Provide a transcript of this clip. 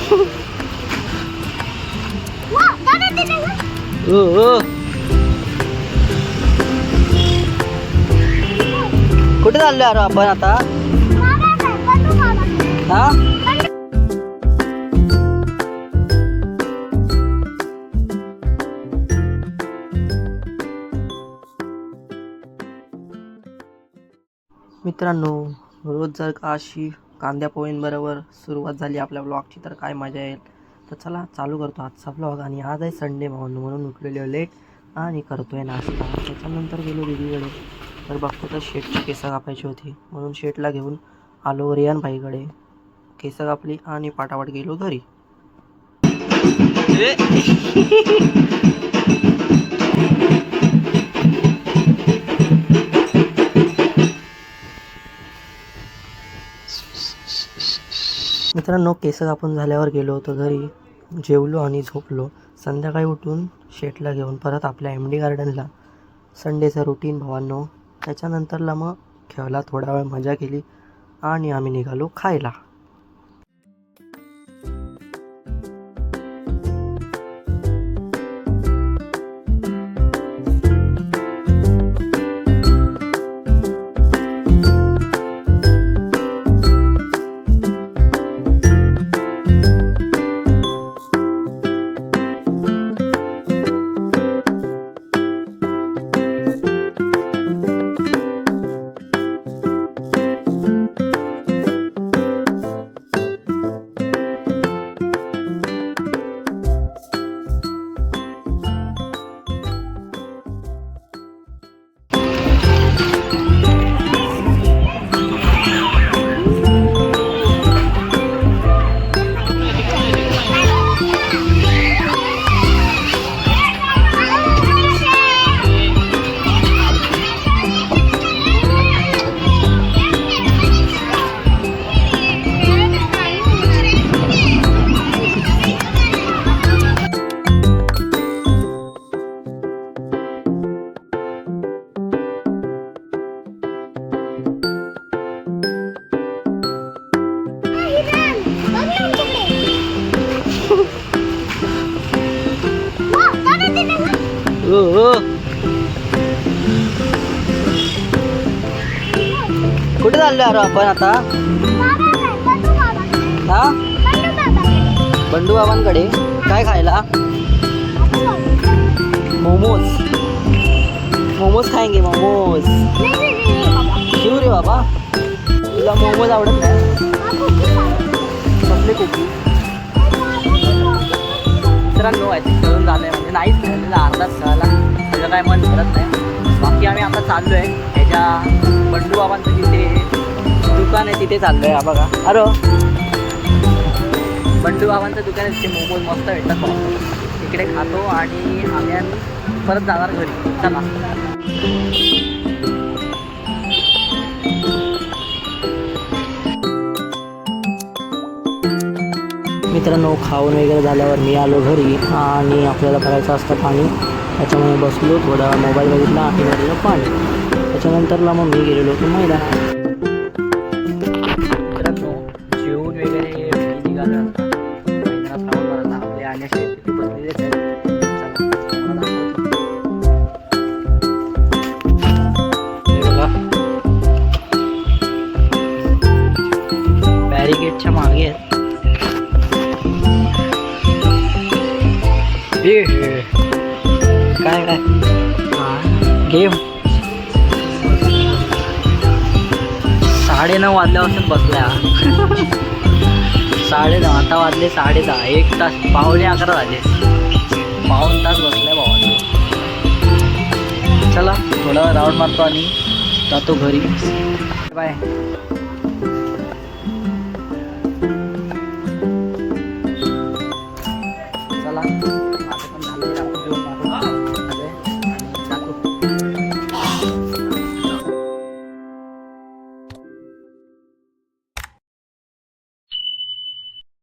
कुठे चाललोय अरे आपण आता? हा मित्रांनो, रोज जर का अशी कांद्या पोळींबरोबर सुरुवात झाली आपल्या ब्लॉगची तर काय मजा येईल. तर चला चालू करतो आजचा ब्लॉग. आणि आज आहे संडे म्हणून उठलेलो लेट आणि करतोय नाश्ता. त्याच्यानंतर गेलो दीदीकडे, तर बघतो तर शेटची केसं कापायची होती म्हणून शेटला घेऊन आलो रियान भाईकडे. केसं कापली आणि पाटापाट गेलो घरी. मित्रांनो, केस कापून झाल्यावर गेलो होतो घरी, जेवलो आणि झोपलो. संध्याकाळी उठून शेटला घेऊन परत आपल्या MD गार्डनला. संडेचं रुटीन भावांनो. त्याच्यानंतरला मग खेळला, थोडा वेळ मजा केली आणि आम्ही निघालो खायला. कुठे चाललोय अरे आपण आता? हा बंडू बाबांकडे. काय खायला? मोमोज. मोमोज खाएंगे मोमोज. क्यों रे बाबा, तुला मोमोज आवडत नाही? कसले कुकी? मित्रांनो, खेळून झालंय म्हणजे नाहीच झालेलं, अर्धाच खेळायला त्याचं काय मन भरत नाही. बाकी आम्ही आता चाललो आहे ह्याच्या बंडू बाबांचं जिथे दुकान आहे तिथे चाललो आहे. बघा अरे बंडू बाबांचं दुकान आहे, तिथे मोमोज मस्त भेटतात. तिकडे खातो आणि आम्ही परत जाणार घरी. चला. मित्रांनो, खाऊन वगैरे झाल्यावर मी आलो घरी आणि आपल्याला करायचं असतं पाणी. त्याच्यामुळे बसलो, थोडा मोबाईल बघितला आणि भरलं पाणी. त्याच्यानंतरला मग मी गेलेलो होतो मैदानात. मित्रांनो, जेवून वगैरे निघालं मैदानात राहून मला आपले आण्याशी तिथे बसलेलेच आहेत. बॅरिकेडच्या मागे आहेत. काय काय गेम 9:30 वाजल्यापासून बसला. 9:30 आता वाजले 10:30. 1 तास, 11:45 झाले. 52 तास बसलाय भावाला. चला थोडा राऊंड मारतो आणि जातो घरी. बाय.